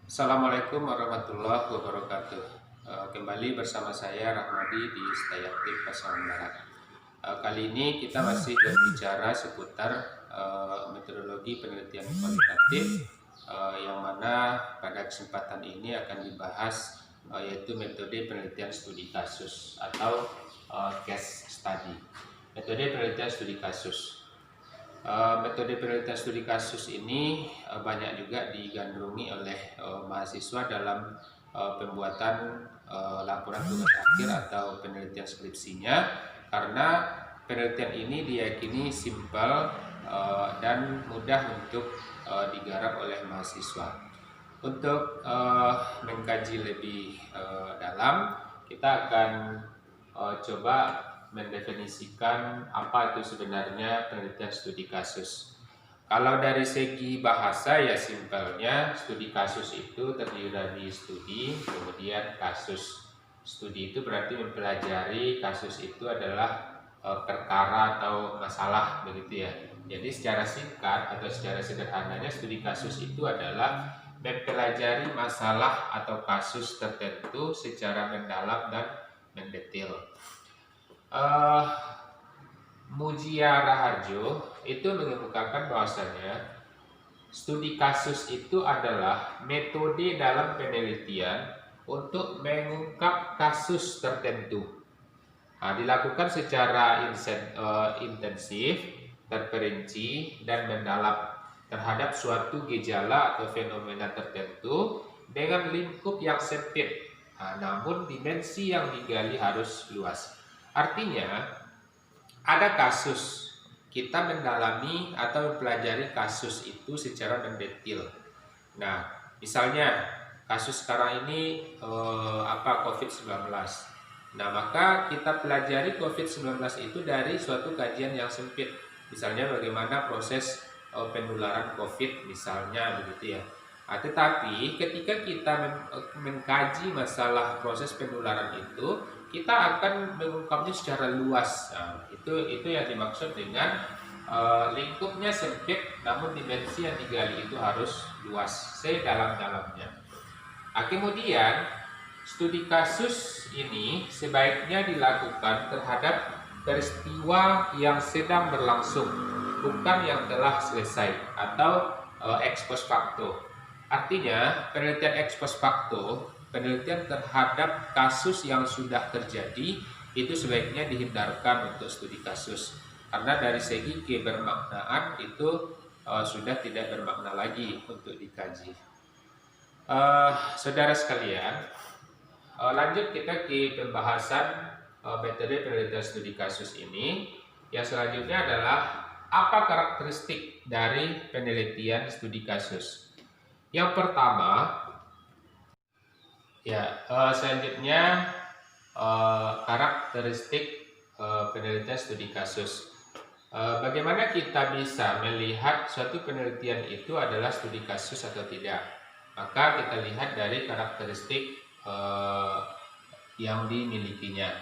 Assalamualaikum warahmatullahi wabarakatuh. Kembali bersama saya Rahmadi di Stayaktif Pasaman Barat. Kali ini kita masih berbicara seputar metodologi penelitian kualitatif, yang mana pada kesempatan ini akan dibahas yaitu metode penelitian studi kasus atau case study. Metode penelitian studi kasus. Metode penelitian studi kasus ini banyak juga digandrungi oleh mahasiswa dalam pembuatan laporan tugas akhir atau penelitian skripsinya, karena penelitian ini diyakini simpel dan mudah untuk digarap oleh mahasiswa. Untuk mengkaji lebih dalam, kita akan coba mendefinisikan apa itu sebenarnya penelitian studi kasus. Kalau dari segi bahasa ya simpelnya studi kasus itu terdiri dari studi kemudian kasus. Studi itu berarti mempelajari, kasus itu adalah perkara atau masalah begitu ya. Jadi secara singkat atau secara sederhananya studi kasus itu adalah mempelajari masalah atau kasus tertentu secara mendalam dan mendetail. Mujia Raharjo itu mengemukakan bahwasanya studi kasus itu adalah metode dalam penelitian untuk mengungkap kasus tertentu. Dilakukan secara intensif, terperinci, dan mendalam terhadap suatu gejala atau fenomena tertentu dengan lingkup yang sempit, namun dimensi yang digali harus luas. Artinya, ada kasus, kita mendalami atau mempelajari kasus itu secara mendetail. Nah, misalnya kasus sekarang ini COVID-19. Nah, maka kita pelajari COVID-19 itu dari suatu kajian yang sempit. Misalnya bagaimana proses penularan COVID misalnya begitu ya. Tetapi ketika kita mengkaji masalah proses penularan itu, kita akan mengungkapnya secara luas. Itu yang dimaksud dengan lingkupnya sempit, namun dimensi yang digali itu harus luas, sedalam-dalamnya. Kemudian studi kasus ini sebaiknya dilakukan terhadap peristiwa yang sedang berlangsung, bukan yang telah selesai atau ex post facto. Artinya penelitian ex post facto, penelitian terhadap kasus yang sudah terjadi, itu sebaiknya dihindarkan untuk studi kasus, karena dari segi kebermaknaan itu sudah tidak bermakna lagi untuk dikaji. Saudara sekalian, lanjut kita ke pembahasan metode penelitian studi kasus ini. Yang selanjutnya adalah apa karakteristik dari penelitian studi kasus. Yang pertama, selanjutnya karakteristik penelitian studi kasus. Bagaimana kita bisa melihat suatu penelitian itu adalah studi kasus atau tidak? Maka kita lihat dari karakteristik yang dimilikinya.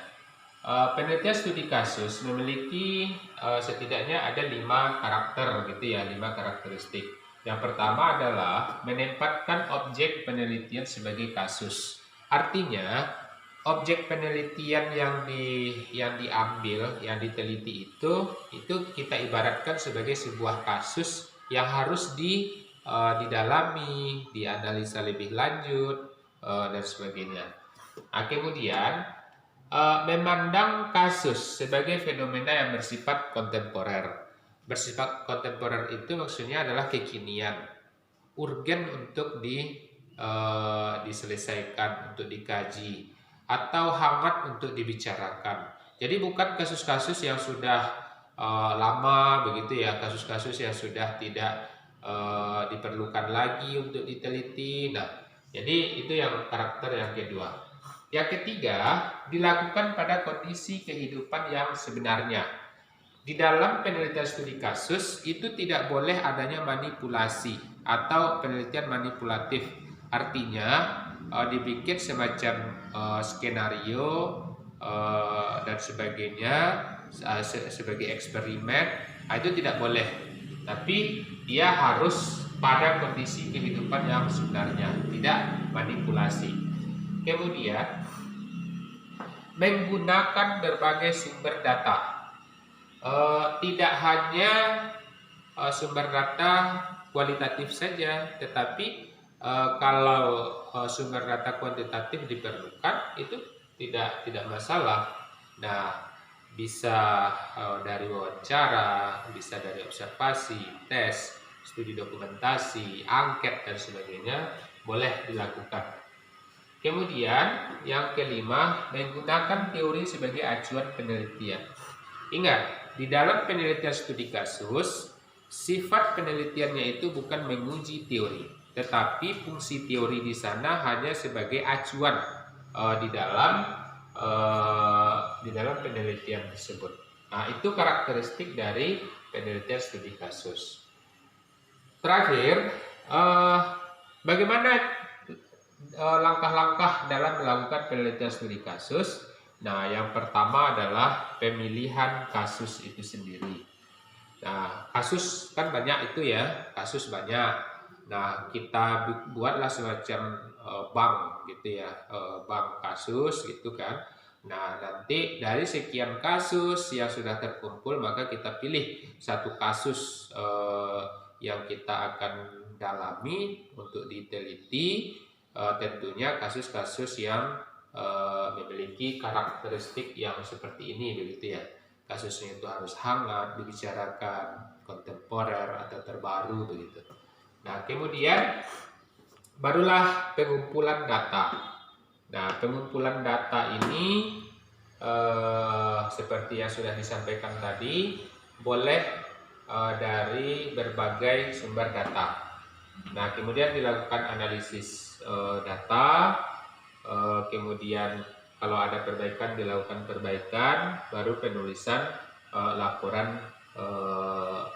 Penelitian studi kasus memiliki setidaknya ada 5 karakter gitu ya, 5 karakteristik. Yang pertama adalah menempatkan objek penelitian sebagai kasus. Artinya, objek penelitian yang diambil, yang diteliti itu kita ibaratkan sebagai sebuah kasus yang harus didalami, dianalisa lebih lanjut dan sebagainya. Kemudian memandang kasus sebagai fenomena yang bersifat kontemporer. Bersifat kontemporer itu maksudnya adalah kekinian, urgen untuk diselesaikan, untuk dikaji, atau hangat untuk dibicarakan. Jadi bukan kasus-kasus yang sudah lama begitu ya, kasus-kasus yang sudah tidak diperlukan lagi untuk diteliti. Nah, jadi itu yang karakter yang kedua. Yang ketiga, dilakukan pada kondisi kehidupan yang sebenarnya. Di dalam penelitian studi kasus itu tidak boleh adanya manipulasi atau penelitian manipulatif. Artinya dibikin semacam skenario dan sebagainya sebagai eksperimen, itu tidak boleh. Tapi dia harus pada kondisi kehidupan yang sebenarnya, tidak manipulasi. Kemudian menggunakan berbagai sumber data, tidak hanya sumber data kualitatif saja, tetapi kalau sumber data kuantitatif diperlukan itu tidak masalah. Nah, bisa dari wawancara, bisa dari observasi, tes, studi dokumentasi, angket dan sebagainya boleh dilakukan. Kemudian yang kelima, menggunakan teori sebagai acuan penelitian. Ingat, di dalam penelitian studi kasus, sifat penelitiannya itu bukan menguji teori, tetapi fungsi teori di sana hanya sebagai acuan di dalam penelitian tersebut. Nah, itu karakteristik dari penelitian studi kasus. Terakhir, bagaimana langkah-langkah dalam melakukan penelitian studi kasus? Nah, yang pertama adalah pemilihan kasus itu sendiri. Nah, kasus kan banyak itu ya, kasus banyak. Nah, kita buatlah semacam bank gitu ya, bank kasus gitu kan. Nah, nanti dari sekian kasus yang sudah terkumpul, maka kita pilih satu kasus yang kita akan dalami untuk diteliti. Tentunya kasus-kasus yang memiliki karakteristik yang seperti ini begitu ya. Kasusnya itu harus hangat dibicarakan, kontemporer atau terbaru begitu. Nah, kemudian barulah pengumpulan data. Nah, pengumpulan data ini seperti yang sudah disampaikan tadi, boleh dari berbagai sumber data. Nah, kemudian dilakukan analisis data, kemudian kalau ada perbaikan dilakukan perbaikan, baru penulisan laporan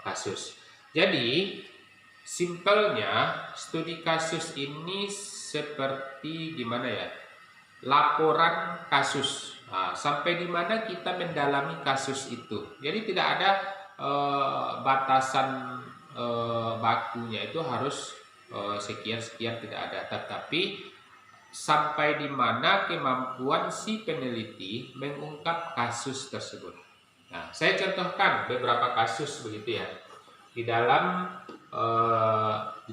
kasus. Jadi simpelnya studi kasus ini seperti gimana ya? Laporan kasus. Nah, sampai di mana kita mendalami kasus itu. Jadi tidak ada batasan bakunya itu harus sekian-sekian, tidak ada, tetapi sampai di mana kemampuan si peneliti mengungkap kasus tersebut. Nah, saya contohkan beberapa kasus begitu ya. Di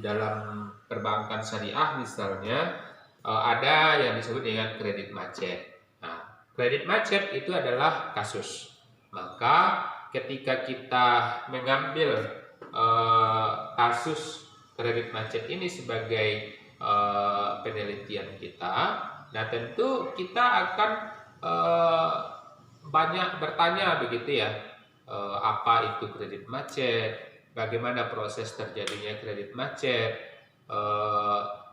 dalam perbankan syariah misalnya ada yang disebut dengan kredit macet. Nah, kredit macet itu adalah kasus. Maka ketika kita mengambil kasus kredit macet ini sebagai penelitian kita, nah tentu kita akan banyak bertanya begitu ya, apa itu kredit macet, bagaimana proses terjadinya kredit macet,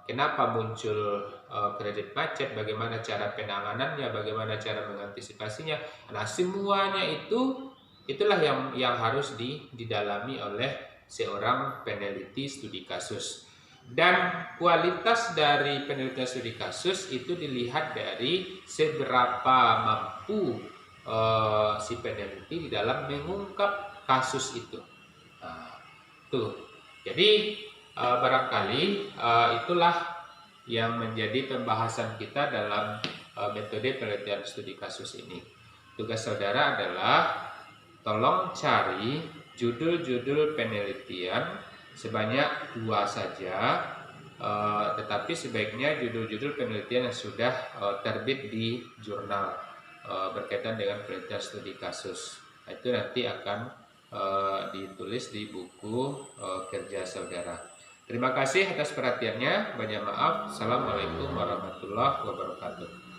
kenapa muncul kredit macet, bagaimana cara penanganannya, bagaimana cara mengantisipasinya. Nah, semuanya itulah yang harus didalami oleh seorang peneliti studi kasus. Dan kualitas dari penelitian studi kasus itu dilihat dari seberapa mampu si peneliti di dalam mengungkap kasus itu. Nah, tuh. Jadi barangkali itulah yang menjadi pembahasan kita dalam metode penelitian studi kasus ini. Tugas saudara adalah tolong cari judul-judul penelitian sebanyak 2 saja, tetapi sebaiknya judul-judul penelitian yang sudah terbit di jurnal berkaitan dengan penelitian studi kasus. Itu nanti akan ditulis di buku kerja saudara. Terima kasih atas perhatiannya. Banyak maaf. Assalamualaikum warahmatullahi wabarakatuh.